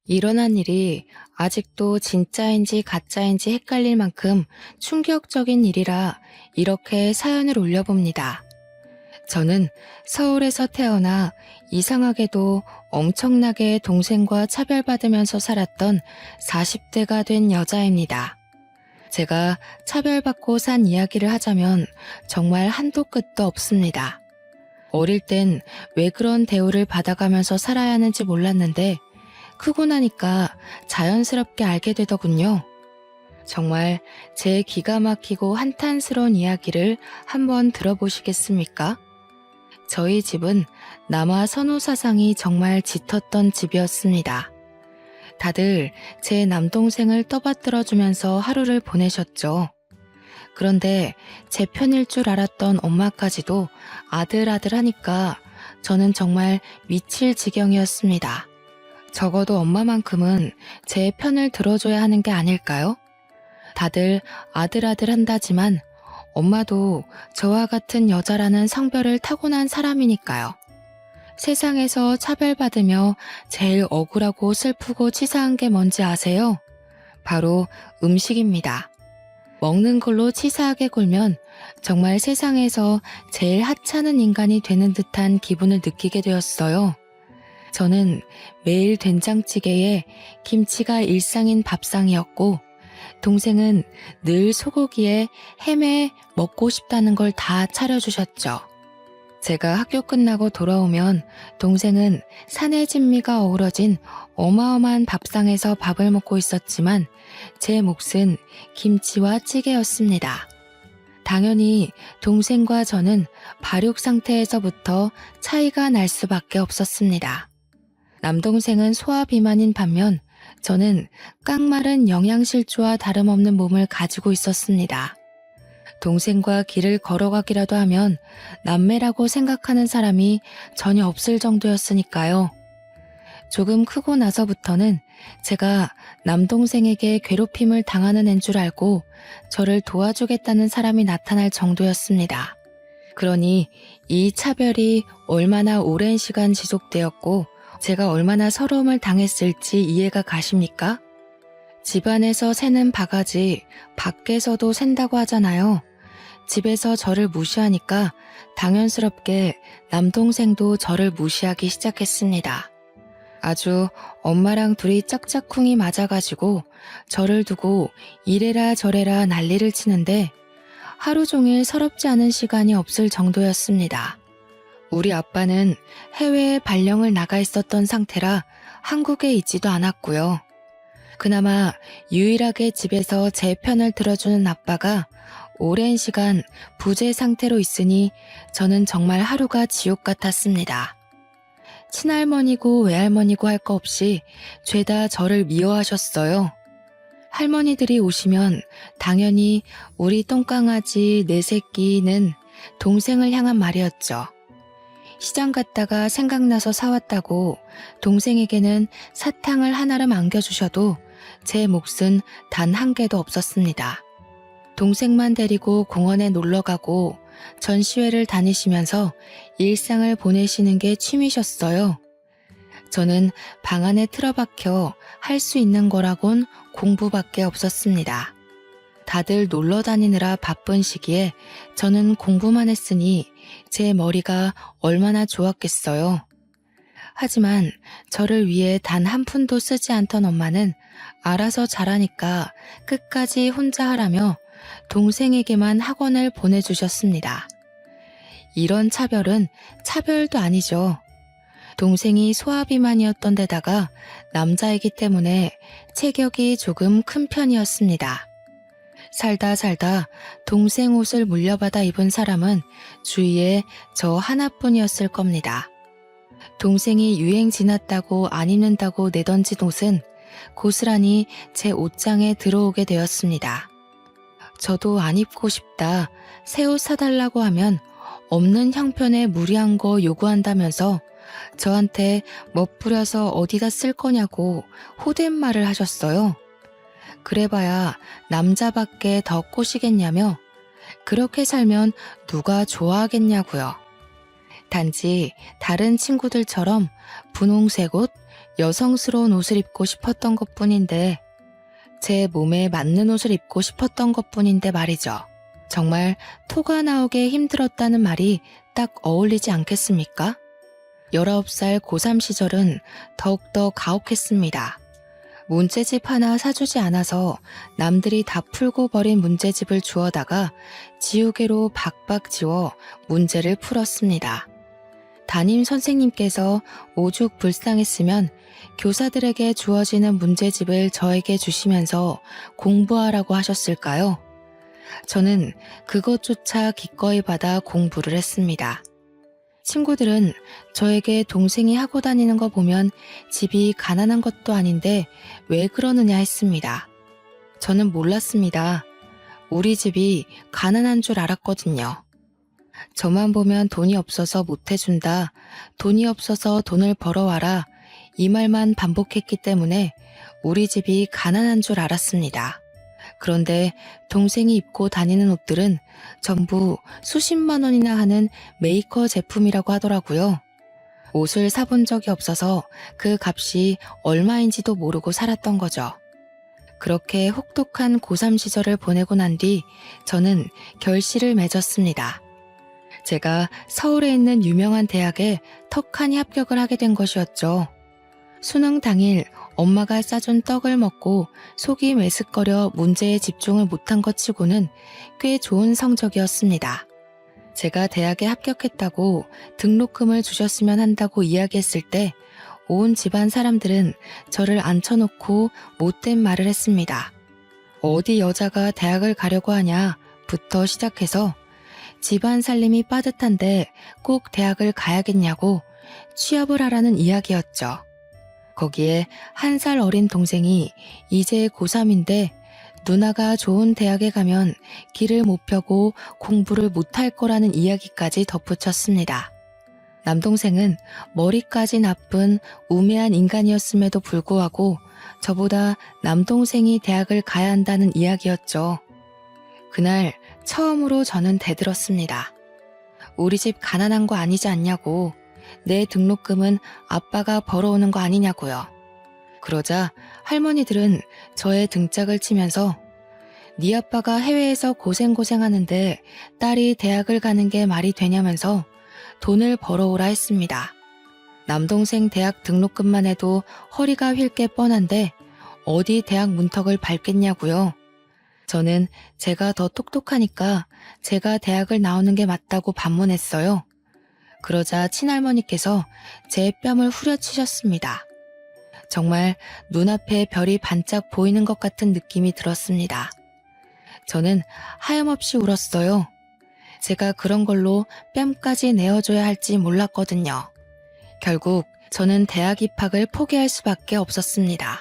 일어난 일이 아직도 진짜인지 가짜인지 헷갈릴 만큼 충격적인 일이라 이렇게 사연을 올려봅니다. 저는 서울에서 태어나 이상하게도 엄청나게 동생과 차별받으면서 살았던 40대가 된 여자입니다. 제가 차별받고 산 이야기를 하자면 정말 한도 끝도 없습니다. 어릴 땐 왜 그런 대우를 받아가면서 살아야 하는지 몰랐는데 크고 나니까 자연스럽게 알게 되더군요. 정말 제 기가 막히고 한탄스러운 이야기를 한번 들어보시겠습니까? 저희 집은 남아 선호 사상이 정말 짙었던 집이었습니다. 다들 제 남동생을 떠받들어주면서 하루를 보내셨죠. 그런데 제 편일 줄 알았던 엄마까지도 아들 하니까 저는 정말 미칠 지경이었습니다. 적어도 엄마만큼은 제 편을 들어줘야 하는 게 아닐까요? 다들 아들 한다지만 엄마도 저와 같은 여자라는 성별을 타고난 사람이니까요. 세상에서 차별받으며 제일 억울하고 슬프고 치사한 게 뭔지 아세요? 바로 음식입니다. 먹는 걸로 치사하게 굴면 정말 세상에서 제일 하찮은 인간이 되는 듯한 기분을 느끼게 되었어요. 저는 매일 된장찌개에 김치가 일상인 밥상이었고 동생은 늘 소고기에 햄에 먹고 싶다는 걸 다 차려주셨죠. 제가 학교 끝나고 돌아오면 동생은 산의 진미가 어우러진 어마어마한 밥상에서 밥을 먹고 있었지만 제 몫은 김치와 찌개였습니다. 당연히 동생과 저는 발육 상태에서부터 차이가 날 수밖에 없었습니다. 남동생은 소화비만인 반면 저는 깡마른 영양실조와 다름없는 몸을 가지고 있었습니다. 동생과 길을 걸어가기라도 하면 남매라고 생각하는 사람이 전혀 없을 정도였으니까요. 조금 크고 나서부터는 제가 남동생에게 괴롭힘을 당하는 앤 줄 알고 저를 도와주겠다는 사람이 나타날 정도였습니다. 그러니 이 차별이 얼마나 오랜 시간 지속되었고 제가 얼마나 서러움을 당했을지 이해가 가십니까? 집안에서 새는 바가지 밖에서도 샌다고 하잖아요. 집에서 저를 무시하니까 당연스럽게 남동생도 저를 무시하기 시작했습니다. 아주 엄마랑 둘이 짝짝쿵이 맞아가지고 저를 두고 이래라 저래라 난리를 치는데 하루 종일 서럽지 않은 시간이 없을 정도였습니다. 우리 아빠는 해외에 발령을 나가 있었던 상태라 한국에 있지도 않았고요. 그나마 유일하게 집에서 제 편을 들어주는 아빠가 오랜 시간 부재 상태로 있으니 저는 정말 하루가 지옥 같았습니다. 친할머니고 외할머니고 할 거 없이 죄다 저를 미워하셨어요. 할머니들이 오시면 당연히 우리 똥강아지 내 새끼는 동생을 향한 말이었죠. 시장 갔다가 생각나서 사왔다고 동생에게는 사탕을 하나를 안겨주셔도 제 몫은 단 한 개도 없었습니다. 동생만 데리고 공원에 놀러가고 전시회를 다니시면서 일상을 보내시는 게 취미셨어요. 저는 방 안에 틀어박혀 할 수 있는 거라곤 공부밖에 없었습니다. 다들 놀러 다니느라 바쁜 시기에 저는 공부만 했으니 제 머리가 얼마나 좋았겠어요. 하지만 저를 위해 단 한 푼도 쓰지 않던 엄마는 알아서 잘하니까 끝까지 혼자 하라며 동생에게만 학원을 보내주셨습니다. 이런 차별은 차별도 아니죠. 동생이 소아비만이었던 데다가 남자이기 때문에 체격이 조금 큰 편이었습니다. 살다 동생 옷을 물려받아 입은 사람은 주위에 저 하나뿐이었을 겁니다. 동생이 유행 지났다고 안 입는다고 내던진 옷은 고스란히 제 옷장에 들어오게 되었습니다. 저도 안 입고 싶다, 새 옷 사달라고 하면 없는 형편에 무리한 거 요구한다면서 저한테 멋부려서 어디다 쓸 거냐고 호댓말을 하셨어요. 그래봐야 남자밖에 더 꼬시겠냐며 그렇게 살면 누가 좋아하겠냐고요. 단지 다른 친구들처럼 분홍색 옷, 여성스러운 옷을 입고 싶었던 것뿐인데, 제 몸에 맞는 옷을 입고 싶었던 것뿐인데 말이죠. 정말 토가 나오게 힘들었다는 말이 딱 어울리지 않겠습니까? 19살 고3 시절은 더욱더 가혹했습니다. 문제집 하나 사주지 않아서 남들이 다 풀고 버린 문제집을 주워다가 지우개로 박박 지워 문제를 풀었습니다. 담임 선생님께서 오죽 불쌍했으면 교사들에게 주어지는 문제집을 저에게 주시면서 공부하라고 하셨을까요? 저는 그것조차 기꺼이 받아 공부를 했습니다. 친구들은 저에게 동생이 하고 다니는 거 보면 집이 가난한 것도 아닌데 왜 그러느냐 했습니다. 저는 몰랐습니다. 우리 집이 가난한 줄 알았거든요. 저만 보면 돈이 없어서 못 해준다, 돈이 없어서 돈을 벌어와라, 이 말만 반복했기 때문에 우리 집이 가난한 줄 알았습니다. 그런데 동생이 입고 다니는 옷들은 전부 수십만 원이나 하는 메이커 제품이라고 하더라고요. 옷을 사본 적이 없어서 그 값이 얼마인지도 모르고 살았던 거죠. 그렇게 혹독한 고3 시절을 보내고 난 뒤 저는 결실을 맺었습니다. 제가 서울에 있는 유명한 대학에 턱하니 합격을 하게 된 것이었죠. 수능 당일 엄마가 싸준 떡을 먹고 속이 메슥거려 문제에 집중을 못한 것 치고는 꽤 좋은 성적이었습니다. 제가 대학에 합격했다고 등록금을 주셨으면 한다고 이야기했을 때 온 집안 사람들은 저를 앉혀놓고 못된 말을 했습니다. 어디 여자가 대학을 가려고 하냐부터 시작해서 집안 살림이 빠듯한데 꼭 대학을 가야겠냐고 취업을 하라는 이야기였죠. 거기에 1살 어린 동생이 이제 고3인데 누나가 좋은 대학에 가면 길을 못 펴고 공부를 못할 거라는 이야기까지 덧붙였습니다. 남동생은 머리까지 나쁜 우매한 인간이었음에도 불구하고 저보다 남동생이 대학을 가야 한다는 이야기였죠. 그날 처음으로 저는 대들었습니다. 우리 집 가난한 거 아니지 않냐고, 내 등록금은 아빠가 벌어오는 거 아니냐고요. 그러자 할머니들은 저의 등짝을 치면서 네 아빠가 해외에서 고생하는데 딸이 대학을 가는 게 말이 되냐면서 돈을 벌어오라 했습니다. 남동생 대학 등록금만 해도 허리가 휠 게 뻔한데 어디 대학 문턱을 밟겠냐고요. 저는 제가 더 똑똑하니까 제가 대학을 나오는 게 맞다고 반문했어요. 그러자 친할머니께서 제 뺨을 후려치셨습니다. 정말 눈앞에 별이 반짝 보이는 것 같은 느낌이 들었습니다. 저는 하염없이 울었어요. 제가 그런 걸로 뺨까지 내어줘야 할지 몰랐거든요. 결국 저는 대학 입학을 포기할 수밖에 없었습니다.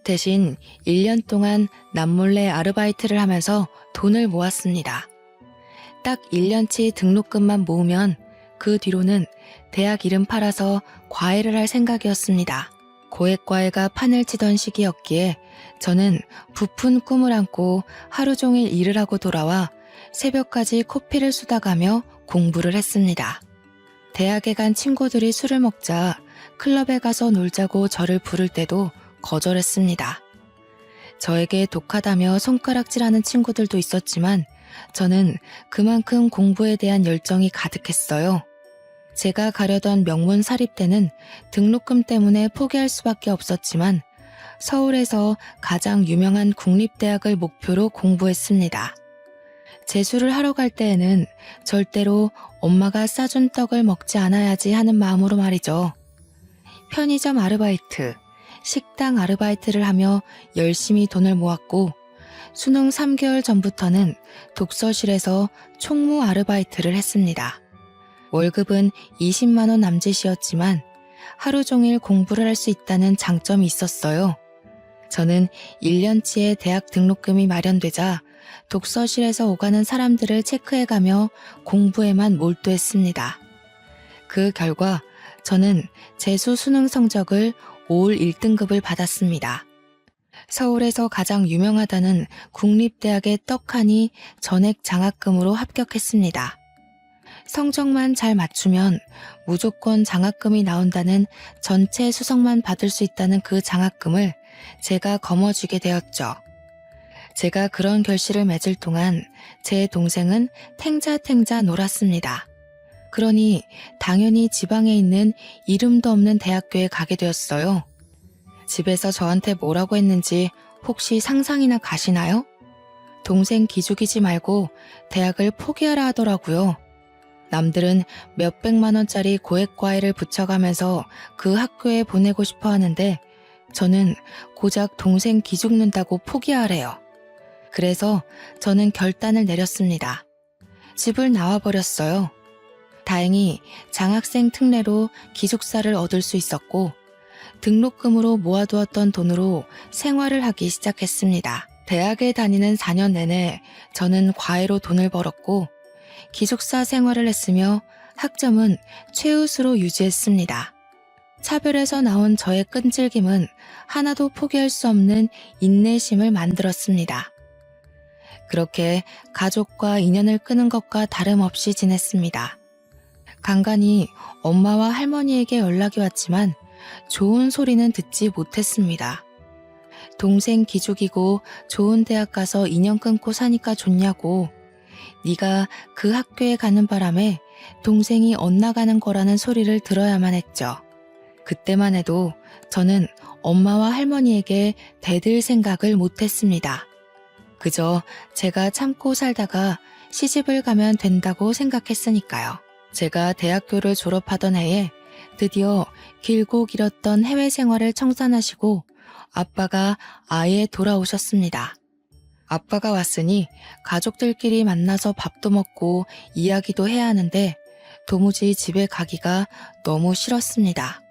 대신 1년 동안 남몰래 아르바이트를 하면서 돈을 모았습니다. 딱 1년치 등록금만 모으면 그 뒤로는 대학 이름 팔아서 과외를 할 생각이었습니다. 고액과외가 판을 치던 시기였기에 저는 부푼 꿈을 안고 하루 종일 일을 하고 돌아와 새벽까지 코피를 쏟아가며 공부를 했습니다. 대학에 간 친구들이 술을 먹자 클럽에 가서 놀자고 저를 부를 때도 거절했습니다. 저에게 독하다며 손가락질하는 친구들도 있었지만 저는 그만큼 공부에 대한 열정이 가득했어요. 제가 가려던 명문 사립대는 등록금 때문에 포기할 수밖에 없었지만 서울에서 가장 유명한 국립대학을 목표로 공부했습니다. 재수를 하러 갈 때에는 절대로 엄마가 싸준 떡을 먹지 않아야지 하는 마음으로 말이죠. 편의점 아르바이트, 식당 아르바이트를 하며 열심히 돈을 모았고 수능 3개월 전부터는 독서실에서 총무 아르바이트를 했습니다. 월급은 20만 원 남짓이었지만 하루 종일 공부를 할 수 있다는 장점이 있었어요. 저는 1년치의 대학 등록금이 마련되자 독서실에서 오가는 사람들을 체크해가며 공부에만 몰두했습니다. 그 결과 저는 재수 수능 성적을 올 1등급을 받았습니다. 서울에서 가장 유명하다는 국립대학의 떡하니 전액 장학금으로 합격했습니다. 성적만 잘 맞추면 무조건 장학금이 나온다는 전체 수석만 받을 수 있다는 그 장학금을 제가 거머쥐게 되었죠. 제가 그런 결실을 맺을 동안 제 동생은 탱자탱자 놀았습니다. 그러니 당연히 지방에 있는 이름도 없는 대학교에 가게 되었어요. 집에서 저한테 뭐라고 했는지 혹시 상상이나 가시나요? 동생 기죽이지 말고 대학을 포기하라 하더라고요. 남들은 몇백만 원짜리 고액과외를 붙여가면서 그 학교에 보내고 싶어 하는데 저는 고작 동생 기죽는다고 포기하래요. 그래서 저는 결단을 내렸습니다. 집을 나와버렸어요. 다행히 장학생 특례로 기숙사를 얻을 수 있었고 등록금으로 모아두었던 돈으로 생활을 하기 시작했습니다. 대학에 다니는 4년 내내 저는 과외로 돈을 벌었고 기숙사 생활을 했으며 학점은 최우수로 유지했습니다. 차별에서 나온 저의 끈질김은 하나도 포기할 수 없는 인내심을 만들었습니다. 그렇게 가족과 인연을 끄는 것과 다름없이 지냈습니다. 간간히 엄마와 할머니에게 연락이 왔지만 좋은 소리는 듣지 못했습니다. 동생 기죽이고 좋은 대학 가서 인연 끊고 사니까 좋냐고, 네가 그 학교에 가는 바람에 동생이 엇나가는 거라는 소리를 들어야만 했죠. 그때만 해도 저는 엄마와 할머니에게 대들 생각을 못했습니다. 그저 제가 참고 살다가 시집을 가면 된다고 생각했으니까요. 제가 대학교를 졸업하던 해에 드디어 길고 길었던 해외 생활을 청산하시고 아빠가 아예 돌아오셨습니다. 아빠가 왔으니 가족들끼리 만나서 밥도 먹고 이야기도 해야 하는데 도무지 집에 가기가 너무 싫었습니다.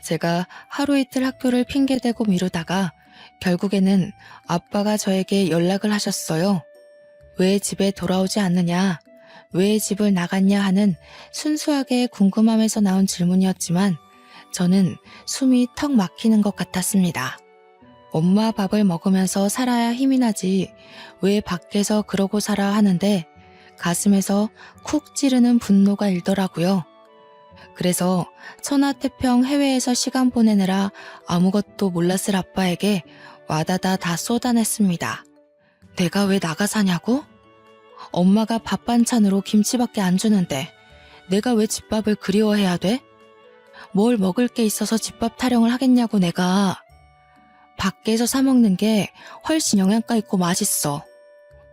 제가 하루 이틀 학교를 핑계대고 미루다가 결국에는 아빠가 저에게 연락을 하셨어요. 왜 집에 돌아오지 않느냐, 왜 집을 나갔냐 하는 순수하게 궁금함에서 나온 질문이었지만 저는 숨이 턱 막히는 것 같았습니다. 엄마 밥을 먹으면서 살아야 힘이 나지 왜 밖에서 그러고 살아 하는데 가슴에서 쿡 찌르는 분노가 일더라고요. 그래서 천하태평 해외에서 시간 보내느라 아무것도 몰랐을 아빠에게 와다다 다 쏟아냈습니다. 내가 왜 나가 사냐고? 엄마가 밥 반찬으로 김치밖에 안 주는데 내가 왜 집밥을 그리워해야 돼? 뭘 먹을 게 있어서 집밥 타령을 하겠냐고 내가. 밖에서 사 먹는 게 훨씬 영양가 있고 맛있어.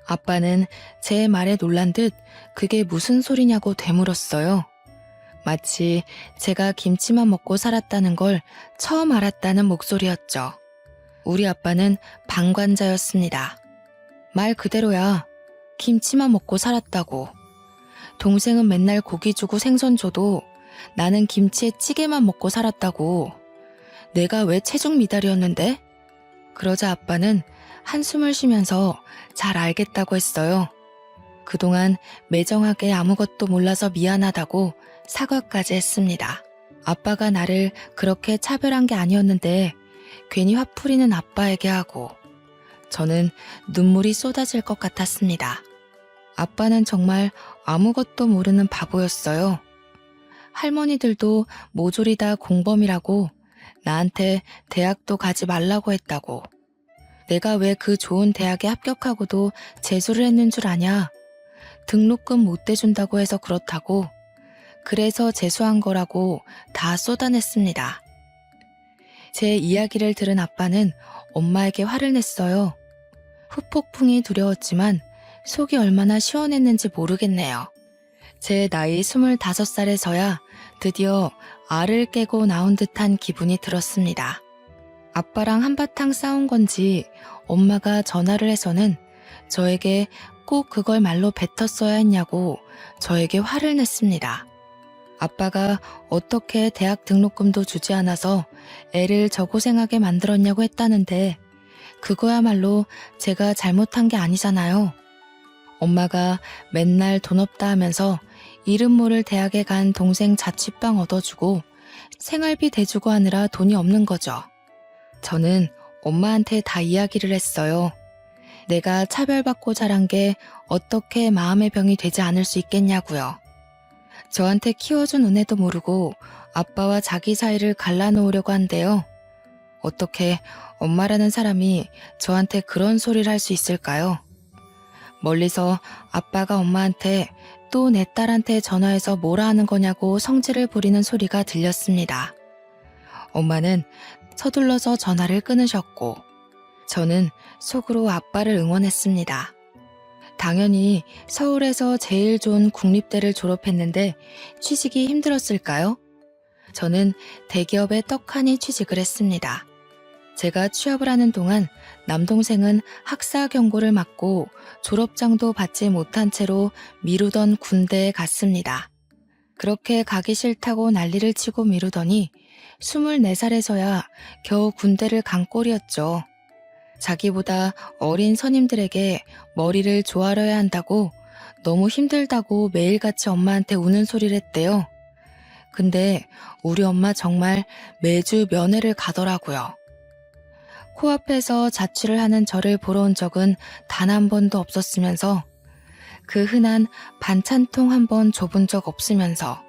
아빠는 제 말에 놀란 듯 그게 무슨 소리냐고 되물었어요. 마치 제가 김치만 먹고 살았다는 걸 처음 알았다는 목소리였죠. 우리 아빠는 방관자였습니다. 말 그대로야. 김치만 먹고 살았다고. 동생은 맨날 고기 주고 생선 줘도 나는 김치에 찌개만 먹고 살았다고. 내가 왜 체중 미달이었는데? 그러자 아빠는 한숨을 쉬면서 잘 알겠다고 했어요. 그동안 매정하게 아무것도 몰라서 미안하다고 사과까지 했습니다. 아빠가 나를 그렇게 차별한 게 아니었는데 괜히 화풀이는 아빠에게 하고 저는 눈물이 쏟아질 것 같았습니다. 아빠는 정말 아무것도 모르는 바보였어요. 할머니들도 모조리 다 공범이라고 나한테 대학도 가지 말라고 했다고. 내가 왜 그 좋은 대학에 합격하고도 재수를 했는 줄 아냐? 등록금 못 대준다고 해서 그렇다고. 그래서 재수한 거라고 다 쏟아냈습니다. 제 이야기를 들은 아빠는 엄마에게 화를 냈어요. 후폭풍이 두려웠지만 속이 얼마나 시원했는지 모르겠네요. 제 나이 25살에서야 드디어 알을 깨고 나온 듯한 기분이 들었습니다. 아빠랑 한바탕 싸운 건지 엄마가 전화를 해서는 저에게 꼭 그걸 말로 뱉었어야 했냐고 저에게 화를 냈습니다. 아빠가 어떻게 대학 등록금도 주지 않아서 애를 저 고생하게 만들었냐고 했다는데 그거야말로 제가 잘못한 게 아니잖아요. 엄마가 맨날 돈 없다 하면서 이름 모를 대학에 간 동생 자취방 얻어주고 생활비 대주고 하느라 돈이 없는 거죠. 저는 엄마한테 다 이야기를 했어요. 내가 차별받고 자란 게 어떻게 마음의 병이 되지 않을 수 있겠냐고요. 저한테 키워준 은혜도 모르고 아빠와 자기 사이를 갈라놓으려고 한대요. 어떻게 엄마라는 사람이 저한테 그런 소리를 할 수 있을까요? 멀리서 아빠가 엄마한테 또 내 딸한테 전화해서 뭐라 하는 거냐고 성질을 부리는 소리가 들렸습니다. 엄마는 서둘러서 전화를 끊으셨고 저는 속으로 아빠를 응원했습니다. 당연히 서울에서 제일 좋은 국립대를 졸업했는데 취직이 힘들었을까요? 저는 대기업에 떡하니 취직을 했습니다. 제가 취업을 하는 동안 남동생은 학사 경고를 맞고 졸업장도 받지 못한 채로 미루던 군대에 갔습니다. 그렇게 가기 싫다고 난리를 치고 미루더니 24살에서야 겨우 군대를 간 꼴이었죠. 자기보다 어린 선임들에게 머리를 조아려야 한다고 너무 힘들다고 매일같이 엄마한테 우는 소리를 했대요. 근데 우리 엄마 정말 매주 면회를 가더라고요. 코앞에서 자취를 하는 저를 보러 온 적은 단 한 번도 없었으면서 그 흔한 반찬통 한 번 줘본 적 없으면서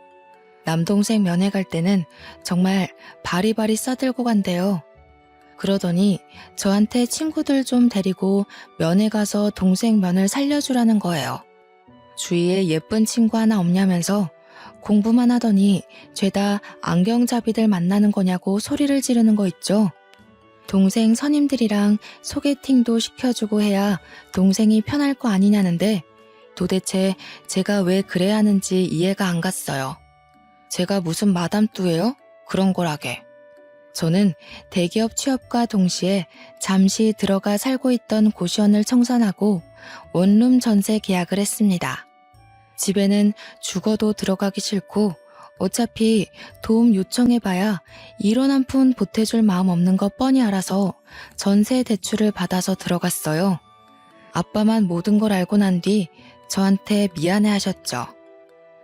남동생 면회 갈 때는 정말 바리바리 싸들고 간대요. 그러더니 저한테 친구들 좀 데리고 면회 가서 동생 면을 살려주라는 거예요. 주위에 예쁜 친구 하나 없냐면서 공부만 하더니 죄다 안경잡이들 만나는 거냐고 소리를 지르는 거 있죠. 동생 선임들이랑 소개팅도 시켜주고 해야 동생이 편할 거 아니냐는데 도대체 제가 왜 그래야 하는지 이해가 안 갔어요. 제가 무슨 마담뚜예요? 그런 거라게. 저는 대기업 취업과 동시에 잠시 들어가 살고 있던 고시원을 청산하고 원룸 전세 계약을 했습니다. 집에는 죽어도 들어가기 싫고 어차피 도움 요청해봐야 1원 한 푼 보태줄 마음 없는 거 뻔히 알아서 전세 대출을 받아서 들어갔어요. 아빠만 모든 걸 알고 난 뒤 저한테 미안해 하셨죠.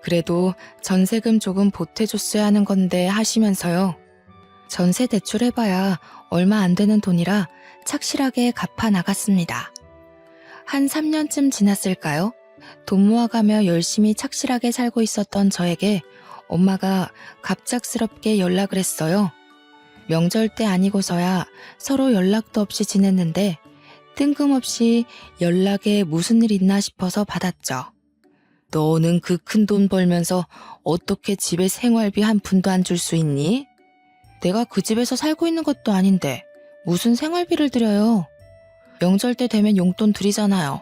그래도 전세금 조금 보태줬어야 하는 건데 하시면서요. 전세 대출해봐야 얼마 안 되는 돈이라 착실하게 갚아 나갔습니다. 한 3년쯤 지났을까요? 돈 모아가며 열심히 착실하게 살고 있었던 저에게 엄마가 갑작스럽게 연락을 했어요. 명절 때 아니고서야 서로 연락도 없이 지냈는데 뜬금없이 연락에 무슨 일 있나 싶어서 받았죠. 너는 그 큰 돈 벌면서 어떻게 집에 생활비 한 푼도 안 줄 수 있니? 내가 그 집에서 살고 있는 것도 아닌데 무슨 생활비를 드려요. 명절 때 되면 용돈 드리잖아요.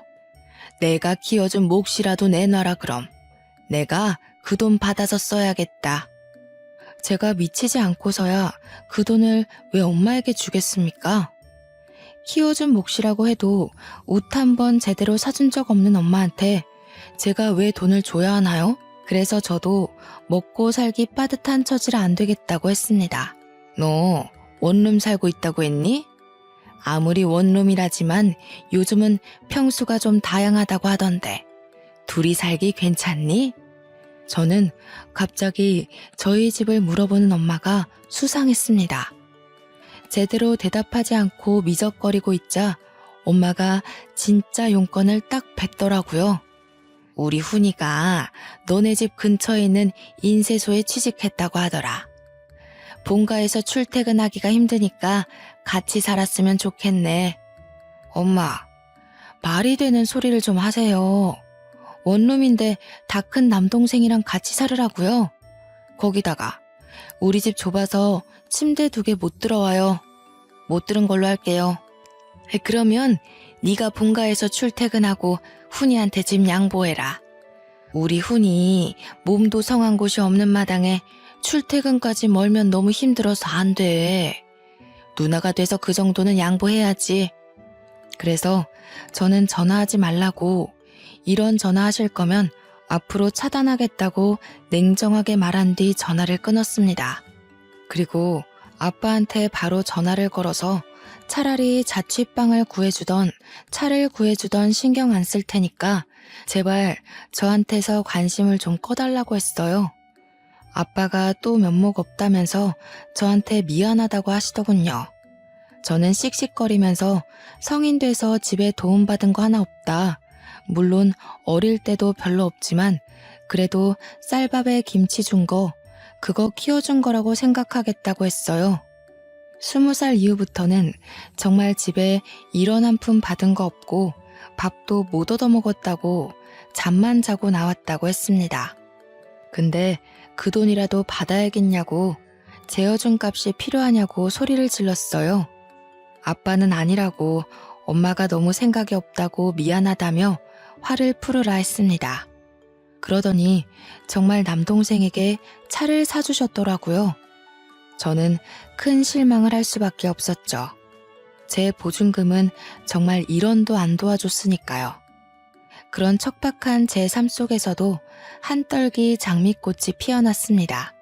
내가 키워준 몫이라도 내놔라 그럼. 내가 그 돈 받아서 써야겠다. 제가 미치지 않고서야 그 돈을 왜 엄마에게 주겠습니까? 키워준 몫이라고 해도 옷 한 번 제대로 사준 적 없는 엄마한테 제가 왜 돈을 줘야 하나요? 그래서 저도 먹고 살기 빠듯한 처지라 안 되겠다고 했습니다. 너 원룸 살고 있다고 했니? 아무리 원룸이라지만 요즘은 평수가 좀 다양하다고 하던데 둘이 살기 괜찮니? 저는 갑자기 저희 집을 물어보는 엄마가 수상했습니다. 제대로 대답하지 않고 미적거리고 있자 엄마가 진짜 용건을 딱 뱉더라고요. 우리 훈이가 너네 집 근처에 있는 인쇄소에 취직했다고 하더라. 본가에서 출퇴근하기가 힘드니까 같이 살았으면 좋겠네. 엄마, 말이 되는 소리를 좀 하세요. 원룸인데 다 큰 남동생이랑 같이 살으라고요. 거기다가 우리 집 좁아서 침대 2개 못 들어와요. 못 들은 걸로 할게요. 그러면 네가 본가에서 출퇴근하고 훈이한테 집 양보해라. 우리 훈이 몸도 성한 곳이 없는 마당에 출퇴근까지 멀면 너무 힘들어서 안 돼. 누나가 돼서 그 정도는 양보해야지. 그래서 저는 전화하지 말라고 이런 전화하실 거면 앞으로 차단하겠다고 냉정하게 말한 뒤 전화를 끊었습니다. 그리고 아빠한테 바로 전화를 걸어서 차라리 자취방을 구해주던 차를 구해주던 신경 안 쓸 테니까 제발 저한테서 관심을 좀 꺼달라고 했어요. 아빠가 또 면목 없다면서 저한테 미안하다고 하시더군요. 저는 씩씩거리면서 성인 돼서 집에 도움받은 거 하나 없다. 물론 어릴 때도 별로 없지만 그래도 쌀밥에 김치 준 거, 그거 키워준 거라고 생각하겠다고 했어요. 20살 이후부터는 정말 집에 이런 한 푼 받은 거 없고 밥도 못 얻어먹었다고 잠만 자고 나왔다고 했습니다. 근데 그 돈이라도 받아야겠냐고 재어준 값이 필요하냐고 소리를 질렀어요. 아빠는 아니라고 엄마가 너무 생각이 없다고 미안하다며 화를 풀으라 했습니다. 그러더니 정말 남동생에게 차를 사주셨더라고요. 저는 큰 실망을 할 수밖에 없었죠. 제 보증금은 정말 1원도 안 도와줬으니까요. 그런 척박한 제 삶 속에서도 한떨기 장미꽃이 피어났습니다.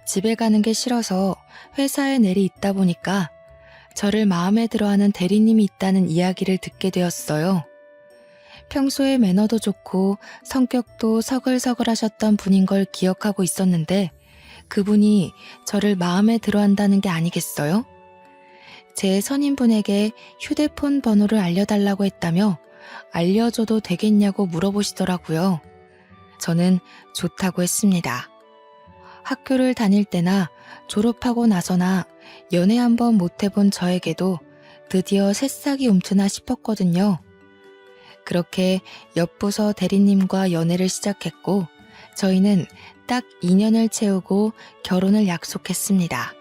집에 가는 게 싫어서 회사에 내리 있다 보니까 저를 마음에 들어하는 대리님이 있다는 이야기를 듣게 되었어요. 평소에 매너도 좋고 성격도 서글서글하셨던 분인 걸 기억하고 있었는데 그분이 저를 마음에 들어한다는 게 아니겠어요? 제 선임분에게 휴대폰 번호를 알려달라고 했다며 알려줘도 되겠냐고 물어보시더라고요. 저는 좋다고 했습니다. 학교를 다닐 때나 졸업하고 나서나 연애 한번 못 해본 저에게도 드디어 새싹이 움트나 싶었거든요. 그렇게 옆부서 대리님과 연애를 시작했고 저희는 딱 2년을 채우고 결혼을 약속했습니다.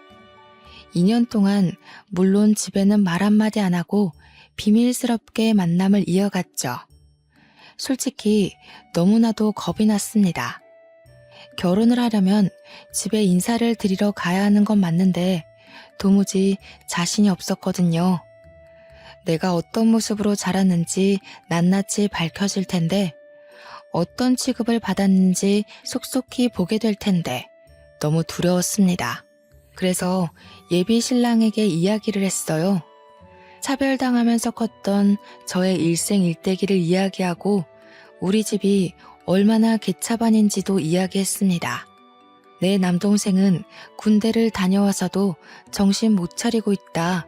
2년 동안 물론 집에는 말 한마디 안 하고 비밀스럽게 만남을 이어갔죠. 솔직히 너무나도 겁이 났습니다. 결혼을 하려면 집에 인사를 드리러 가야 하는 건 맞는데 도무지 자신이 없었거든요. 내가 어떤 모습으로 자랐는지 낱낱이 밝혀질 텐데 어떤 취급을 받았는지 속속히 보게 될 텐데 너무 두려웠습니다. 그래서 예비 신랑에게 이야기를 했어요. 차별당하면서 컸던 저의 일생일대기를 이야기하고 우리 집이 얼마나 개차반인지도 이야기했습니다. 내 남동생은 군대를 다녀와서도 정신 못 차리고 있다.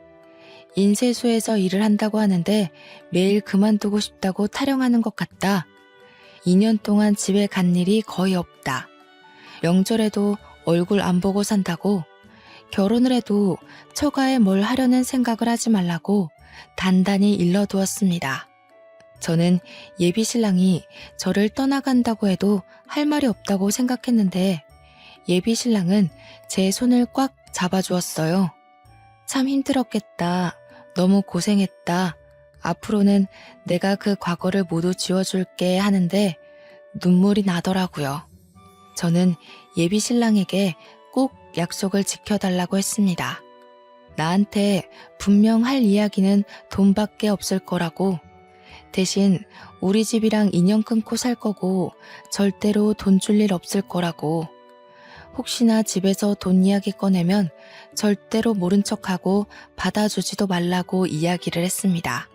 인쇄소에서 일을 한다고 하는데 매일 그만두고 싶다고 타령하는 것 같다. 2년 동안 집에 간 일이 거의 없다. 명절에도 얼굴 안 보고 산다고. 결혼을 해도 처가에 뭘 하려는 생각을 하지 말라고 단단히 일러두었습니다. 저는 예비 신랑이 저를 떠나간다고 해도 할 말이 없다고 생각했는데 예비 신랑은 제 손을 꽉 잡아주었어요. 참 힘들었겠다. 너무 고생했다. 앞으로는 내가 그 과거를 모두 지워줄게 하는데 눈물이 나더라고요. 저는 예비 신랑에게 꼭 약속을 지켜달라고 했습니다. 나한테 분명 할 이야기는 돈밖에 없을 거라고. 대신 우리 집이랑 인연 끊고 살 거고 절대로 돈 줄 일 없을 거라고. 혹시나 집에서 돈 이야기 꺼내면 절대로 모른 척하고 받아주지도 말라고 이야기를 했습니다.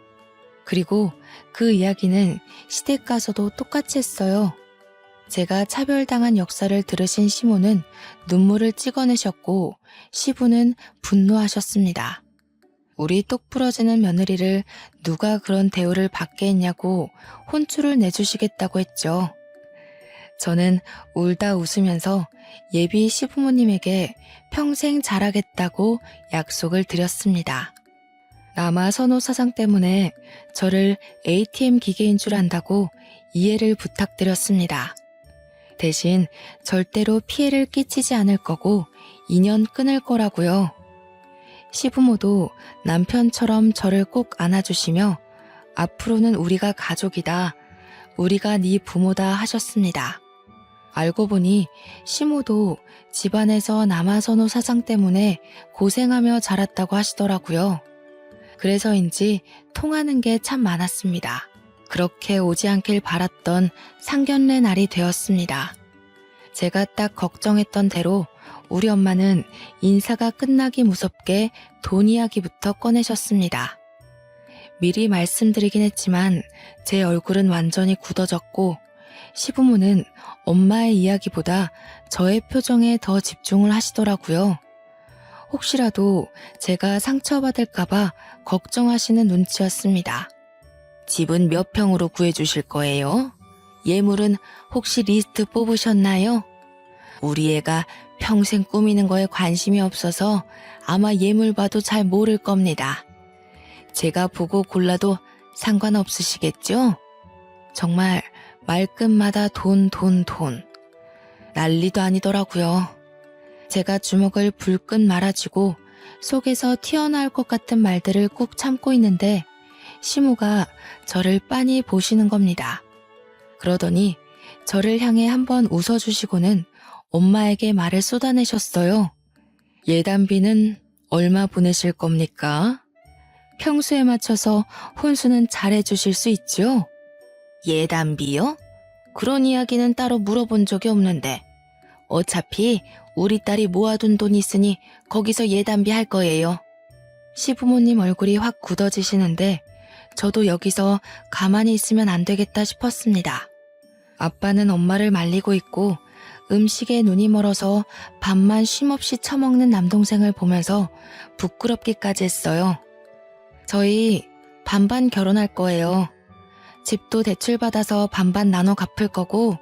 그리고 그 이야기는 시댁 가서도 똑같이 했어요. 제가 차별당한 역사를 들으신 시모는 눈물을 찍어내셨고 시부는 분노하셨습니다. 우리 똑 부러지는 며느리를 누가 그런 대우를 받게 했냐고 혼쭐을 내주시겠다고 했죠. 저는 울다 웃으면서 예비 시부모님에게 평생 잘하겠다고 약속을 드렸습니다. 남아 선호 사상 때문에 저를 ATM 기계인 줄 안다고 이해를 부탁드렸습니다. 대신 절대로 피해를 끼치지 않을 거고 인연 끊을 거라고요. 시부모도 남편처럼 저를 꼭 안아주시며 앞으로는 우리가 가족이다. 우리가 네 부모다 하셨습니다. 알고 보니 시모도 집안에서 남아선호 사상 때문에 고생하며 자랐다고 하시더라고요. 그래서인지 통하는 게 참 많았습니다. 그렇게 오지 않길 바랐던 상견례 날이 되었습니다. 제가 딱 걱정했던 대로 우리 엄마는 인사가 끝나기 무섭게 돈 이야기부터 꺼내셨습니다. 미리 말씀드리긴 했지만 제 얼굴은 완전히 굳어졌고 시부모는 엄마의 이야기보다 저의 표정에 더 집중을 하시더라고요. 혹시라도 제가 상처받을까봐 걱정하시는 눈치였습니다. 집은 몇 평으로 구해주실 거예요? 예물은 혹시 리스트 뽑으셨나요? 우리 애가 평생 꾸미는 거에 관심이 없어서 아마 예물 봐도 잘 모를 겁니다. 제가 보고 골라도 상관없으시겠죠? 정말 말끝마다 돈. 난리도 아니더라고요. 제가 주먹을 불끈 말아쥐고 속에서 튀어나올 것 같은 말들을 꾹 참고 있는데 시무가 저를 빤히 보시는 겁니다. 그러더니 저를 향해 한번 웃어주시고는 엄마에게 말을 쏟아내셨어요. 예단비는 얼마 보내실 겁니까? 평소에 맞춰서 혼수는 잘해주실 수 있죠? 예단비요? 그런 이야기는 따로 물어본 적이 없는데 어차피 우리 딸이 모아둔 돈 있으니 거기서 예단비 할 거예요. 시부모님 얼굴이 확 굳어지시는데 저도 여기서 가만히 있으면 안 되겠다 싶었습니다. 아빠는 엄마를 말리고 있고 음식에 눈이 멀어서 밥만 쉼없이 처먹는 남동생을 보면서 부끄럽기까지 했어요. 저희 반반 결혼할 거예요. 집도 대출받아서 반반 나눠 갚을 거고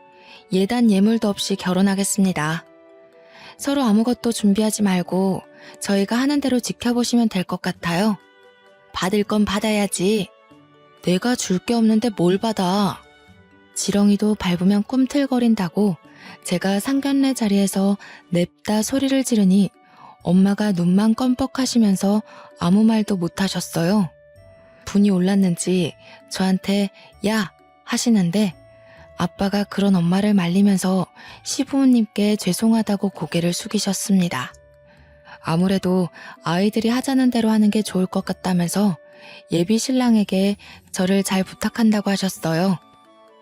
예단 예물도 없이 결혼하겠습니다. 서로 아무것도 준비하지 말고 저희가 하는 대로 지켜보시면 될 것 같아요. 받을 건 받아야지. 내가 줄 게 없는데 뭘 받아. 지렁이도 밟으면 꿈틀거린다고 제가 상견례 자리에서 냅다 소리를 지르니 엄마가 눈만 껌뻑하시면서 아무 말도 못하셨어요. 분이 올랐는지 저한테 야 하시는데 아빠가 그런 엄마를 말리면서 시부모님께 죄송하다고 고개를 숙이셨습니다. 아무래도 아이들이 하자는 대로 하는 게 좋을 것 같다면서 예비 신랑에게 저를 잘 부탁한다고 하셨어요.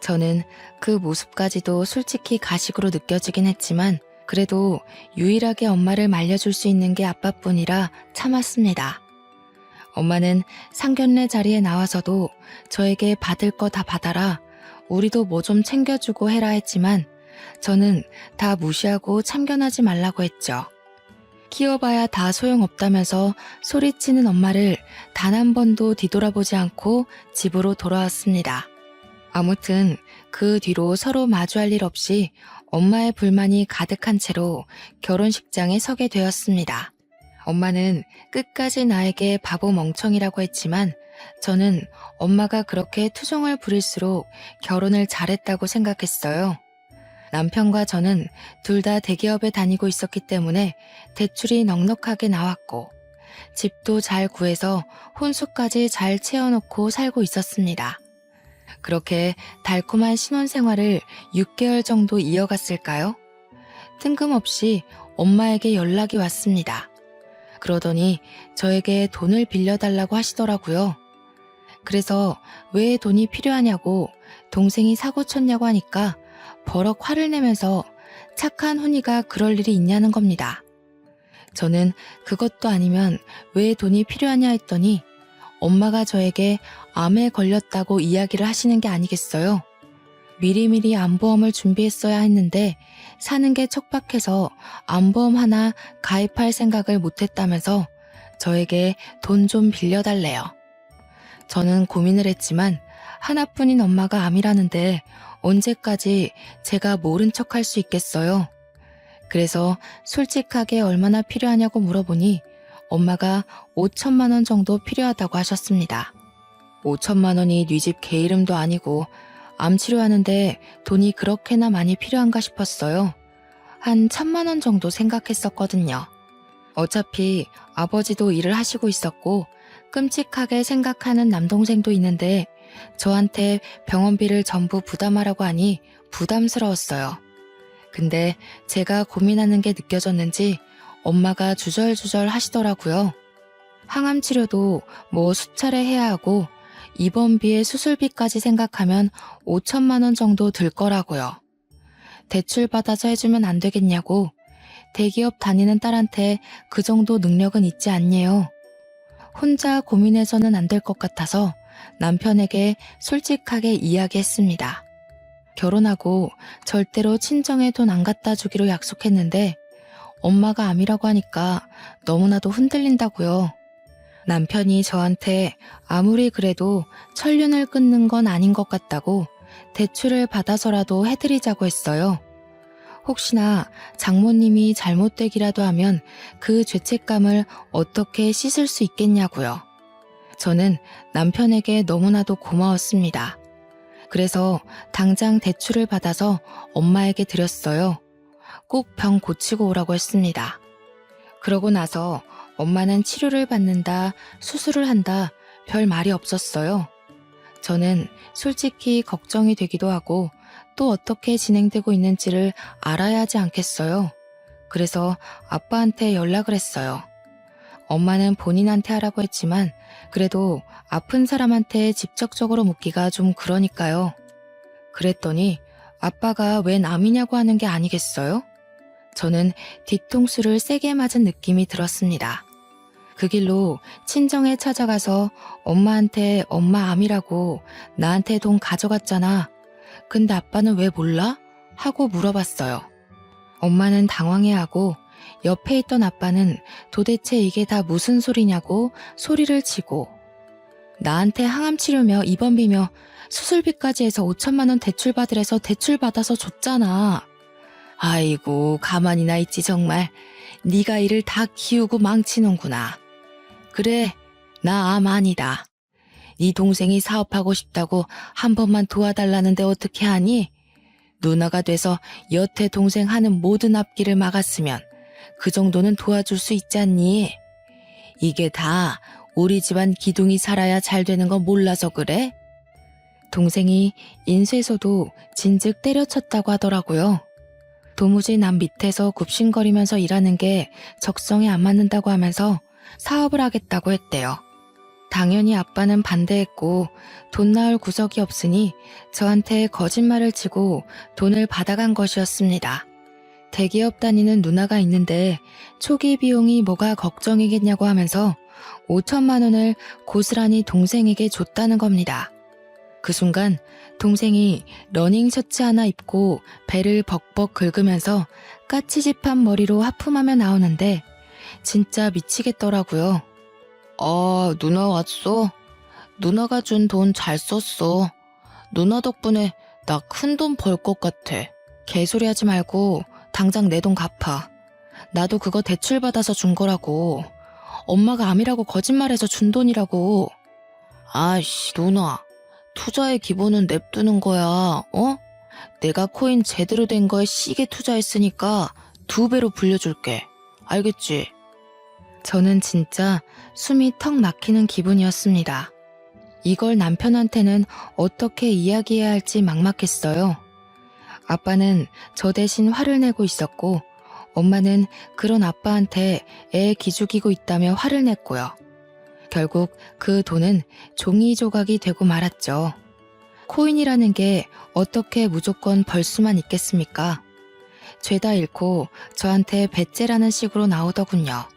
저는 그 모습까지도 솔직히 가식으로 느껴지긴 했지만 그래도 유일하게 엄마를 말려줄 수 있는 게 아빠뿐이라 참았습니다. 엄마는 상견례 자리에 나와서도 저에게 받을 거 다 받아라, 우리도 뭐 좀 챙겨주고 해라 했지만 저는 다 무시하고 참견하지 말라고 했죠. 키워봐야 다 소용없다면서 소리치는 엄마를 단 한 번도 뒤돌아보지 않고 집으로 돌아왔습니다. 아무튼 그 뒤로 서로 마주할 일 없이 엄마의 불만이 가득한 채로 결혼식장에 서게 되었습니다. 엄마는 끝까지 나에게 바보 멍청이라고 했지만 저는 엄마가 그렇게 투정을 부릴수록 결혼을 잘했다고 생각했어요. 남편과 저는 둘 다 대기업에 다니고 있었기 때문에 대출이 넉넉하게 나왔고 집도 잘 구해서 혼수까지 잘 채워놓고 살고 있었습니다. 그렇게 달콤한 신혼생활을 6개월 정도 이어갔을까요? 뜬금없이 엄마에게 연락이 왔습니다. 그러더니 저에게 돈을 빌려달라고 하시더라고요. 그래서 왜 돈이 필요하냐고 동생이 사고 쳤냐고 하니까 버럭 화를 내면서 착한 훈이가 그럴 일이 있냐는 겁니다. 저는 그것도 아니면 왜 돈이 필요하냐 했더니 엄마가 저에게 암에 걸렸다고 이야기를 하시는 게 아니겠어요. 미리미리 암보험을 준비했어야 했는데 사는 게 척박해서 암보험 하나 가입할 생각을 못했다면서 저에게 돈 좀 빌려달래요. 저는 고민을 했지만 하나뿐인 엄마가 암이라는데 언제까지 제가 모른 척할 수 있겠어요. 그래서 솔직하게 얼마나 필요하냐고 물어보니 엄마가 5천만 원 정도 필요하다고 하셨습니다. 5천만 원이 네 집 개 이름도 아니고 암 치료하는데 돈이 그렇게나 많이 필요한가 싶었어요. 한 1,000만 원 정도 생각했었거든요. 어차피 아버지도 일을 하시고 있었고 끔찍하게 생각하는 남동생도 있는데 저한테 병원비를 전부 부담하라고 하니 부담스러웠어요. 근데 제가 고민하는 게 느껴졌는지 엄마가 주절주절 하시더라고요. 항암 치료도 뭐 수차례 해야 하고 입원비에 수술비까지 생각하면 5천만 원 정도 들 거라고요. 대출 받아서 해주면 안 되겠냐고. 대기업 다니는 딸한테 그 정도 능력은 있지 않네요. 혼자 고민해서는 안 될 것 같아서 남편에게 솔직하게 이야기했습니다. 결혼하고 절대로 친정에 돈 안 갖다 주기로 약속했는데 엄마가 암이라고 하니까 너무나도 흔들린다고요. 남편이 저한테 아무리 그래도 천륜을 끊는 건 아닌 것 같다고 대출을 받아서라도 해드리자고 했어요. 혹시나 장모님이 잘못되기라도 하면 그 죄책감을 어떻게 씻을 수 있겠냐고요. 저는 남편에게 너무나도 고마웠습니다. 그래서 당장 대출을 받아서 엄마에게 드렸어요. 꼭 병 고치고 오라고 했습니다. 그러고 나서 엄마는 치료를 받는다, 수술을 한다, 별 말이 없었어요. 저는 솔직히 걱정이 되기도 하고 또 어떻게 진행되고 있는지를 알아야 하지 않겠어요. 그래서 아빠한테 연락을 했어요. 엄마는 본인한테 하라고 했지만 그래도 아픈 사람한테 직접적으로 묻기가 좀 그러니까요. 그랬더니 아빠가 왜 남이냐고 하는 게 아니겠어요? 저는 뒤통수를 세게 맞은 느낌이 들었습니다. 그 길로 친정에 찾아가서 엄마한테 엄마 암이라고 나한테 돈 가져갔잖아. 근데 아빠는 왜 몰라? 하고 물어봤어요. 엄마는 당황해하고 옆에 있던 아빠는 도대체 이게 다 무슨 소리냐고 소리를 치고 나한테 항암 치료며 입원비며 수술비까지 해서 5천만 원 대출 받으래서 대출 받아서 줬잖아. 아이고 가만히나 있지 정말. 네가 일을 다 키우고 망치는구나. 그래 나 암 아니다. 네 동생이 사업하고 싶다고 한 번만 도와달라는데 어떻게 하니? 누나가 돼서 여태 동생 하는 모든 앞길을 막았으면 그 정도는 도와줄 수 있지 않니? 이게 다 우리 집안 기둥이 살아야 잘 되는 거 몰라서 그래? 동생이 인쇄소도 진즉 때려쳤다고 하더라고요. 도무지 남 밑에서 굽신거리면서 일하는 게 적성에 안 맞는다고 하면서 사업을 하겠다고 했대요. 당연히 아빠는 반대했고 돈 나올 구석이 없으니 저한테 거짓말을 치고 돈을 받아간 것이었습니다. 대기업 다니는 누나가 있는데 초기 비용이 뭐가 걱정이겠냐고 하면서 5천만 원을 고스란히 동생에게 줬다는 겁니다. 그 순간 동생이 러닝 셔츠 하나 입고 배를 벅벅 긁으면서 까치집한 머리로 하품하며 나오는데 진짜 미치겠더라고요. 누나 왔어? 누나가 준 돈 잘 썼어. 누나 덕분에 나 큰 돈 벌 것 같아. 개소리 하지 말고 당장 내 돈 갚아. 나도 그거 대출 받아서 준 거라고. 엄마가 암이라고 거짓말해서 준 돈이라고. 아이씨 누나. 투자의 기본은 냅두는 거야. 어? 내가 코인 제대로 된 거에 시게 투자했으니까 2배로 불려줄게. 알겠지? 저는 진짜 숨이 턱 막히는 기분이었습니다. 이걸 남편한테는 어떻게 이야기해야 할지 막막했어요. 아빠는 저 대신 화를 내고 있었고 엄마는 그런 아빠한테 애 기죽이고 있다며 화를 냈고요. 결국 그 돈은 종이 조각이 되고 말았죠. 코인이라는 게 어떻게 무조건 벌 수만 있겠습니까? 죄다 잃고 저한테 배째라는 식으로 나오더군요.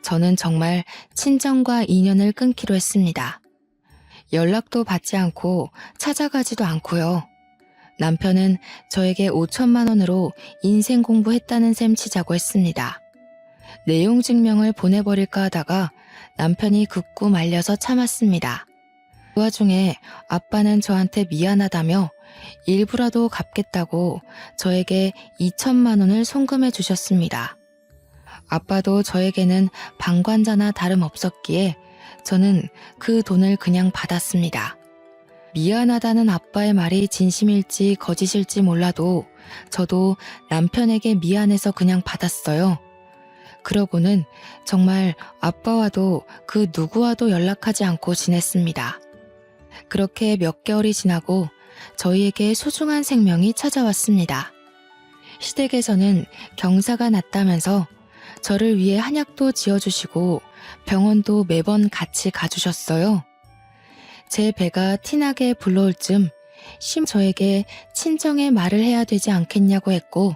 저는 정말 친정과 인연을 끊기로 했습니다. 연락도 받지 않고 찾아가지도 않고요. 남편은 저에게 5천만 원으로 인생 공부했다는 셈 치자고 했습니다. 내용 증명을 보내버릴까 하다가 남편이 굳고 말려서 참았습니다. 그 와중에 아빠는 저한테 미안하다며 일부라도 갚겠다고 저에게 2천만 원을 송금해 주셨습니다. 아빠도 저에게는 방관자나 다름없었기에 저는 그 돈을 그냥 받았습니다. 미안하다는 아빠의 말이 진심일지 거짓일지 몰라도 저도 남편에게 미안해서 그냥 받았어요. 그러고는 정말 아빠와도 그 누구와도 연락하지 않고 지냈습니다. 그렇게 몇 개월이 지나고 저희에게 소중한 생명이 찾아왔습니다. 시댁에서는 경사가 났다면서 저를 위해 한약도 지어주시고 병원도 매번 같이 가주셨어요. 제 배가 티나게 불러올 쯤 저에게 친정에 말을 해야 되지 않겠냐고 했고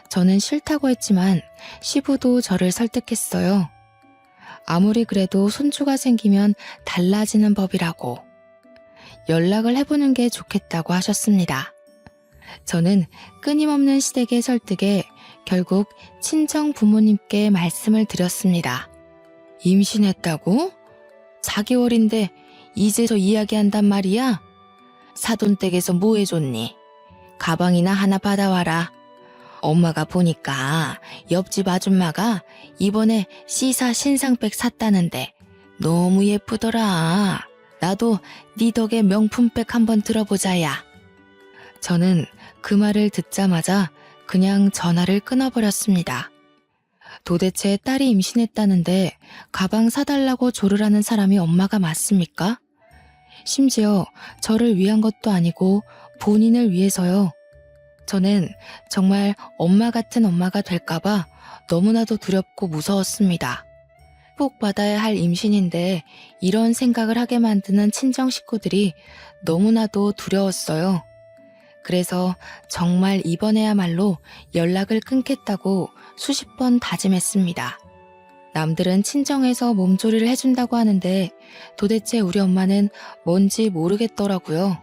저는 싫다고 했지만 시부도 저를 설득했어요. 아무리 그래도 손주가 생기면 달라지는 법이라고 연락을 해보는 게 좋겠다고 하셨습니다. 저는 끊임없는 시댁의 설득에 결국 친정 부모님께 말씀을 드렸습니다. 임신했다고? 4개월인데 이제 저 이야기한단 말이야? 사돈댁에서 뭐 해줬니? 가방이나 하나 받아와라. 엄마가 보니까 옆집 아줌마가 이번에 시사 신상백 샀다는데 너무 예쁘더라. 나도 네 덕에 명품백 한번 들어보자야. 저는 그 말을 듣자마자 그냥 전화를 끊어버렸습니다. 도대체 딸이 임신했다는데 가방 사달라고 조르라는 사람이 엄마가 맞습니까? 심지어 저를 위한 것도 아니고 본인을 위해서요. 저는 정말 엄마 같은 엄마가 될까봐 너무나도 두렵고 무서웠습니다. 꼭 받아야 할 임신인데 이런 생각을 하게 만드는 친정 식구들이 너무나도 두려웠어요. 그래서 정말 이번에야말로 연락을 끊겠다고 수십 번 다짐했습니다. 남들은 친정에서 몸조리를 해준다고 하는데 도대체 우리 엄마는 뭔지 모르겠더라고요.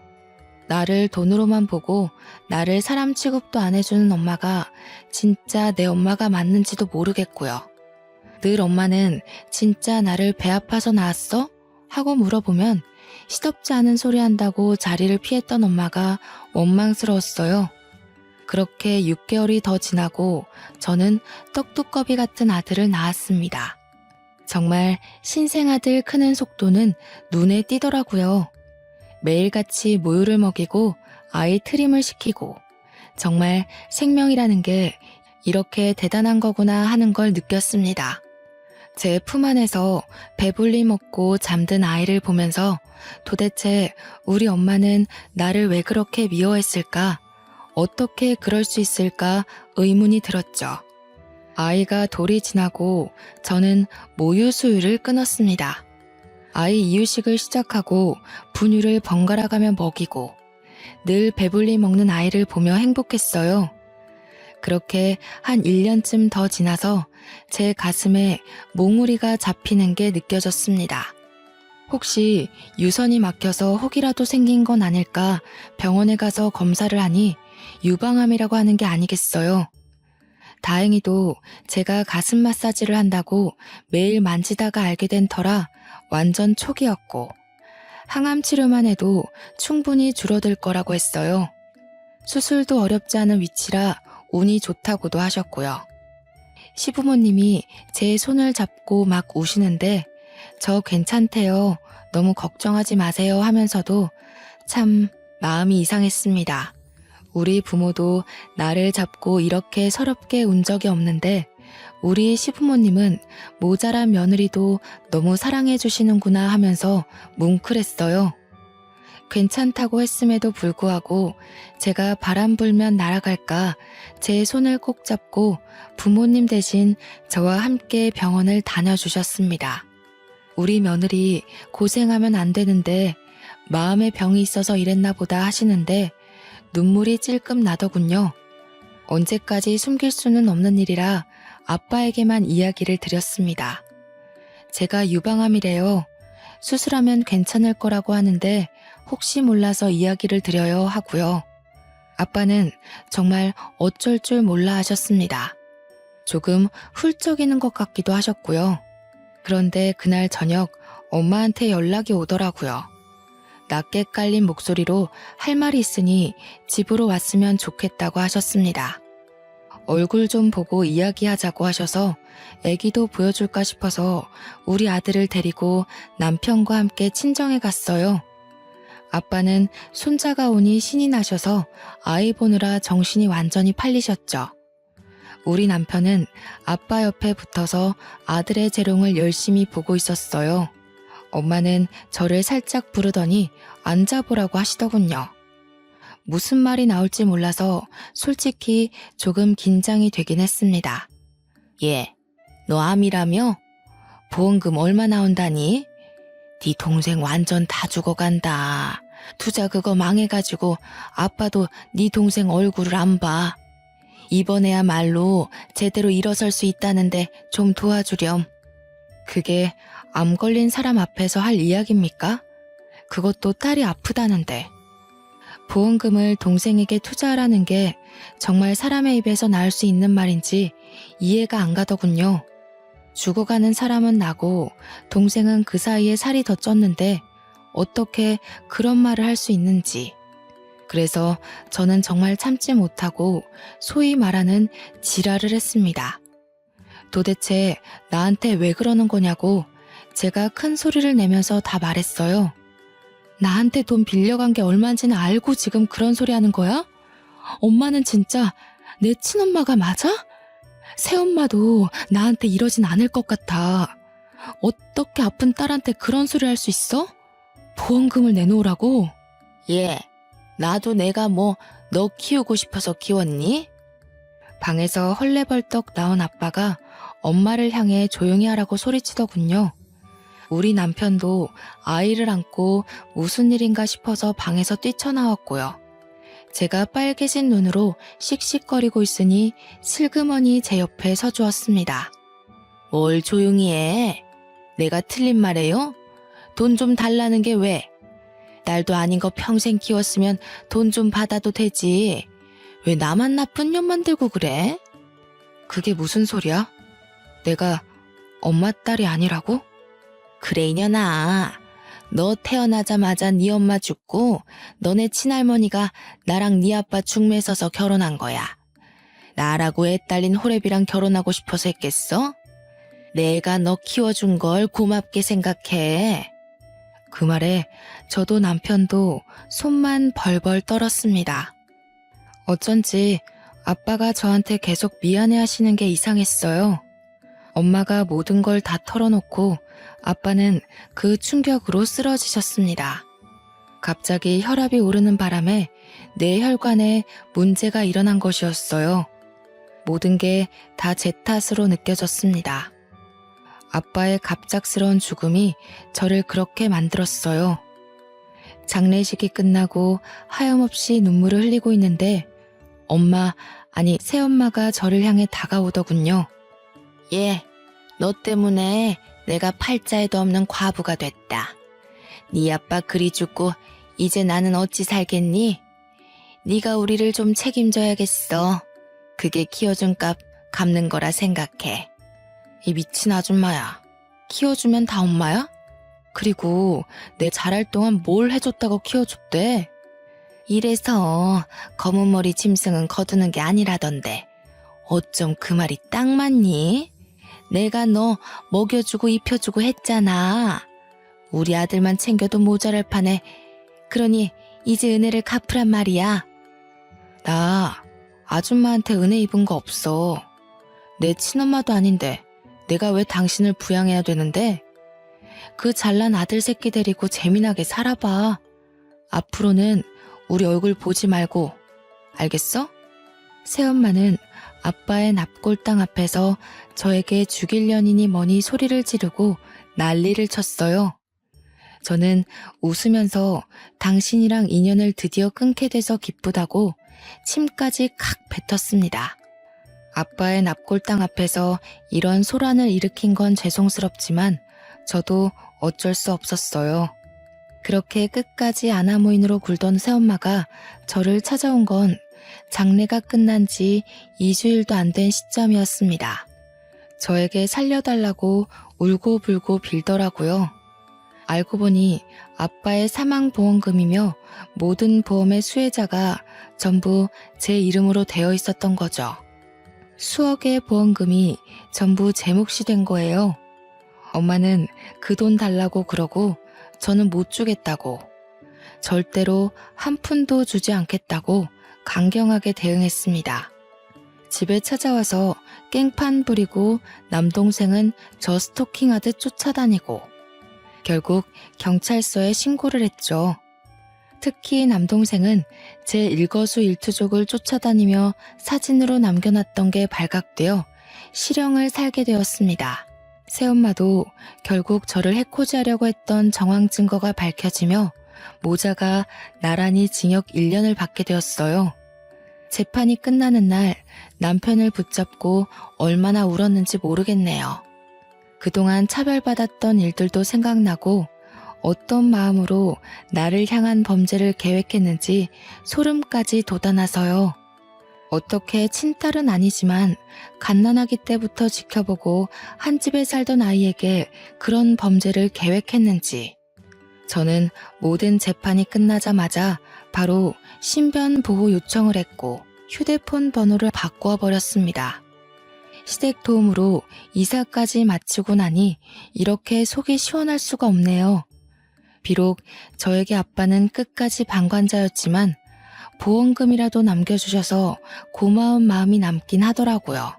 나를 돈으로만 보고 나를 사람 취급도 안 해주는 엄마가 진짜 내 엄마가 맞는지도 모르겠고요. 늘 엄마는 진짜 나를 배 아파서 낳았어? 하고 물어보면 시덥지 않은 소리 한다고 자리를 피했던 엄마가 원망스러웠어요. 그렇게 6개월이 더 지나고 저는 떡두꺼비 같은 아들을 낳았습니다. 정말 신생아들 크는 속도는 눈에 띄더라고요. 매일같이 모유를 먹이고 아이 트림을 시키고 정말 생명이라는 게 이렇게 대단한 거구나 하는 걸 느꼈습니다. 제 품 안에서 배불리 먹고 잠든 아이를 보면서 도대체 우리 엄마는 나를 왜 그렇게 미워했을까? 어떻게 그럴 수 있을까 의문이 들었죠. 아이가 돌이 지나고 저는 모유 수유를 끊었습니다. 아이 이유식을 시작하고 분유를 번갈아가며 먹이고 늘 배불리 먹는 아이를 보며 행복했어요. 그렇게 한 1년쯤 더 지나서 제 가슴에 몽우리가 잡히는 게 느껴졌습니다. 혹시 유선이 막혀서 혹이라도 생긴 건 아닐까 병원에 가서 검사를 하니 유방암이라고 하는 게 아니겠어요. 다행히도 제가 가슴 마사지를 한다고 매일 만지다가 알게 된 터라 완전 초기였고 항암 치료만 해도 충분히 줄어들 거라고 했어요. 수술도 어렵지 않은 위치라 운이 좋다고도 하셨고요. 시부모님이 제 손을 잡고 막 우시는데 저 괜찮대요. 너무 걱정하지 마세요 하면서도 참 마음이 이상했습니다. 우리 부모도 나를 잡고 이렇게 서럽게 운 적이 없는데 우리 시부모님은 모자란 며느리도 너무 사랑해 주시는구나 하면서 뭉클했어요. 괜찮다고 했음에도 불구하고 제가 바람 불면 날아갈까 제 손을 꼭 잡고 부모님 대신 저와 함께 병원을 다녀주셨습니다. 우리 며느리 고생하면 안 되는데 마음에 병이 있어서 이랬나 보다 하시는데 눈물이 찔끔 나더군요. 언제까지 숨길 수는 없는 일이라 아빠에게만 이야기를 드렸습니다. 제가 유방암이래요. 수술하면 괜찮을 거라고 하는데 혹시 몰라서 이야기를 드려요 하고요. 아빠는 정말 어쩔 줄 몰라 하셨습니다. 조금 훌쩍이는 것 같기도 하셨고요. 그런데 그날 저녁 엄마한테 연락이 오더라고요. 낮게 깔린 목소리로 할 말이 있으니 집으로 왔으면 좋겠다고 하셨습니다. 얼굴 좀 보고 이야기하자고 하셔서 애기도 보여줄까 싶어서 우리 아들을 데리고 남편과 함께 친정에 갔어요. 아빠는 손자가 오니 신이 나셔서 아이 보느라 정신이 완전히 팔리셨죠. 우리 남편은 아빠 옆에 붙어서 아들의 재롱을 열심히 보고 있었어요. 엄마는 저를 살짝 부르더니 앉아보라고 하시더군요. 무슨 말이 나올지 몰라서 솔직히 조금 긴장이 되긴 했습니다. 얘, 너 암이라며? 보험금 얼마 나온다니? 네 동생 완전 다 죽어간다. 투자 그거 망해가지고 아빠도 네 동생 얼굴을 안 봐. 이번에야말로 제대로 일어설 수 있다는데 좀 도와주렴. 그게 암 걸린 사람 앞에서 할 이야기입니까? 그것도 딸이 아프다는데. 보험금을 동생에게 투자하라는 게 정말 사람의 입에서 나올 수 있는 말인지 이해가 안 가더군요. 죽어가는 사람은 나고 동생은 그 사이에 살이 더 쪘는데 어떻게 그런 말을 할 수 있는지 그래서 저는 정말 참지 못하고 소위 말하는 지랄을 했습니다. 도대체 나한테 왜 그러는 거냐고 제가 큰 소리를 내면서 다 말했어요. 나한테 돈 빌려간 게 얼마인지는 알고 지금 그런 소리 하는 거야? 엄마는 진짜 내 친엄마가 맞아? 새엄마도 나한테 이러진 않을 것 같아. 어떻게 아픈 딸한테 그런 소리 할 수 있어? 보험금을 내놓으라고? 예, 나도 내가 뭐 너 키우고 싶어서 키웠니? 방에서 헐레벌떡 나온 아빠가 엄마를 향해 조용히 하라고 소리치더군요. 우리 남편도 아이를 안고 무슨 일인가 싶어서 방에서 뛰쳐나왔고요. 제가 빨개진 눈으로 씩씩거리고 있으니 슬그머니 제 옆에 서주었습니다. 뭘 조용히 해? 내가 틀린 말해요? 돈 좀 달라는 게 왜? 딸도 아닌 거 평생 키웠으면 돈 좀 받아도 되지. 왜 나만 나쁜 년 만들고 그래? 그게 무슨 소리야? 내가 엄마 딸이 아니라고? 그래 이년아. 너 태어나자마자 네 엄마 죽고 너네 친할머니가 나랑 네 아빠 중매 서서 결혼한 거야. 나라고 애 딸린 호랩이랑 결혼하고 싶어서 했겠어? 내가 너 키워준 걸 고맙게 생각해. 그 말에 저도 남편도 손만 벌벌 떨었습니다. 어쩐지 아빠가 저한테 계속 미안해 하시는 게 이상했어요. 엄마가 모든 걸 다 털어놓고 아빠는 그 충격으로 쓰러지셨습니다. 갑자기 혈압이 오르는 바람에 내 혈관에 문제가 일어난 것이었어요. 모든 게 다 제 탓으로 느껴졌습니다. 아빠의 갑작스러운 죽음이 저를 그렇게 만들었어요. 장례식이 끝나고 하염없이 눈물을 흘리고 있는데 엄마, 아니 새엄마가 저를 향해 다가오더군요. 예, 너 때문에 내가 팔자에도 없는 과부가 됐다. 네 아빠 그리 죽고 이제 나는 어찌 살겠니? 네가 우리를 좀 책임져야겠어. 그게 키워준 값 갚는 거라 생각해. 이 미친 아줌마야. 키워주면 다 엄마야? 그리고 내 자랄 동안 뭘 해줬다고 키워줬대? 이래서 검은 머리 짐승은 거두는 게 아니라던데 어쩜 그 말이 딱 맞니? 내가 너 먹여주고 입혀주고 했잖아. 우리 아들만 챙겨도 모자랄 판에 그러니 이제 은혜를 갚으란 말이야. 나 아줌마한테 은혜 입은 거 없어. 내 친엄마도 아닌데 내가 왜 당신을 부양해야 되는데? 그 잘난 아들 새끼 데리고 재미나게 살아봐. 앞으로는 우리 얼굴 보지 말고. 알겠어? 새엄마는 아빠의 납골당 앞에서 저에게 죽이려니니 뭐니 소리를 지르고 난리를 쳤어요. 저는 웃으면서 당신이랑 인연을 드디어 끊게 돼서 기쁘다고 침까지 칵 뱉었습니다. 아빠의 납골당 앞에서 이런 소란을 일으킨 건 죄송스럽지만 저도 어쩔 수 없었어요. 그렇게 끝까지 아나무인으로 굴던 새엄마가 저를 찾아온 건 장례가 끝난 지 2주일도 안 된 시점이었습니다. 저에게 살려달라고 울고불고 빌더라고요. 알고 보니 아빠의 사망보험금이며 모든 보험의 수혜자가 전부 제 이름으로 되어 있었던 거죠. 수억의 보험금이 전부 제 몫이 된 거예요. 엄마는 그 돈 달라고 그러고 저는 못 주겠다고, 절대로 한 푼도 주지 않겠다고 강경하게 대응했습니다. 집에 찾아와서 깽판 부리고 남동생은 저 스토킹하듯 쫓아다니고 결국 경찰서에 신고를 했죠. 특히 남동생은 제 일거수일투족을 쫓아다니며 사진으로 남겨놨던 게 발각되어 실형을 살게 되었습니다. 새엄마도 결국 저를 해코지하려고 했던 정황 증거가 밝혀지며 모자가 나란히 징역 1년을 받게 되었어요. 재판이 끝나는 날 남편을 붙잡고 얼마나 울었는지 모르겠네요. 그동안 차별받았던 일들도 생각나고 어떤 마음으로 나를 향한 범죄를 계획했는지 소름까지 돋아나서요. 어떻게 친딸은 아니지만 갓난아기 때부터 지켜보고 한 집에 살던 아이에게 그런 범죄를 계획했는지. 저는 모든 재판이 끝나자마자 바로 신변 보호 요청을 했고 휴대폰 번호를 바꾸어 버렸습니다. 시댁 도움으로 이사까지 마치고 나니 이렇게 속이 시원할 수가 없네요. 비록 저에게 아빠는 끝까지 방관자였지만 보험금이라도 남겨주셔서 고마운 마음이 남긴 하더라고요.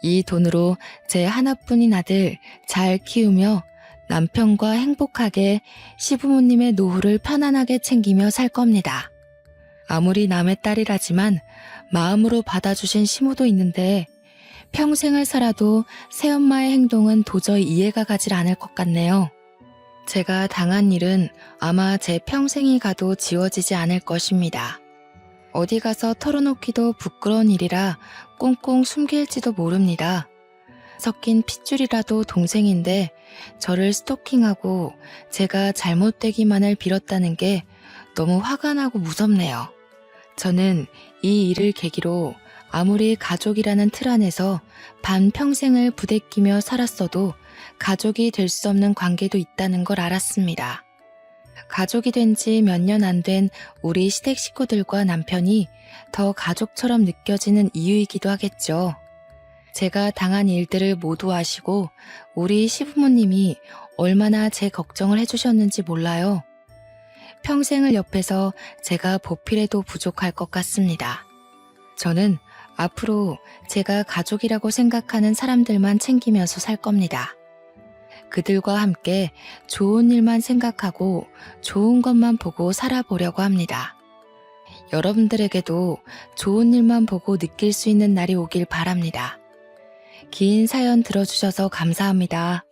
이 돈으로 제 하나뿐인 아들 잘 키우며 남편과 행복하게 시부모님의 노후를 편안하게 챙기며 살 겁니다. 아무리 남의 딸이라지만 마음으로 받아주신 시모도 있는데 평생을 살아도 새엄마의 행동은 도저히 이해가 가질 않을 것 같네요. 제가 당한 일은 아마 제 평생이 가도 지워지지 않을 것입니다. 어디 가서 털어놓기도 부끄러운 일이라 꽁꽁 숨길지도 모릅니다. 섞인 핏줄이라도 동생인데 저를 스토킹하고 제가 잘못되기만을 빌었다는 게 너무 화가 나고 무섭네요. 저는 이 일을 계기로 아무리 가족이라는 틀 안에서 반평생을 부대끼며 살았어도 가족이 될 수 없는 관계도 있다는 걸 알았습니다. 가족이 된 지 몇 년 안 된 우리 시댁 식구들과 남편이 더 가족처럼 느껴지는 이유이기도 하겠죠. 제가 당한 일들을 모두 아시고 우리 시부모님이 얼마나 제 걱정을 해주셨는지 몰라요. 평생을 옆에서 제가 보필해도 부족할 것 같습니다. 저는 앞으로 제가 가족이라고 생각하는 사람들만 챙기면서 살 겁니다. 그들과 함께 좋은 일만 생각하고 좋은 것만 보고 살아보려고 합니다. 여러분들에게도 좋은 일만 보고 느낄 수 있는 날이 오길 바랍니다. 긴 사연 들어주셔서 감사합니다.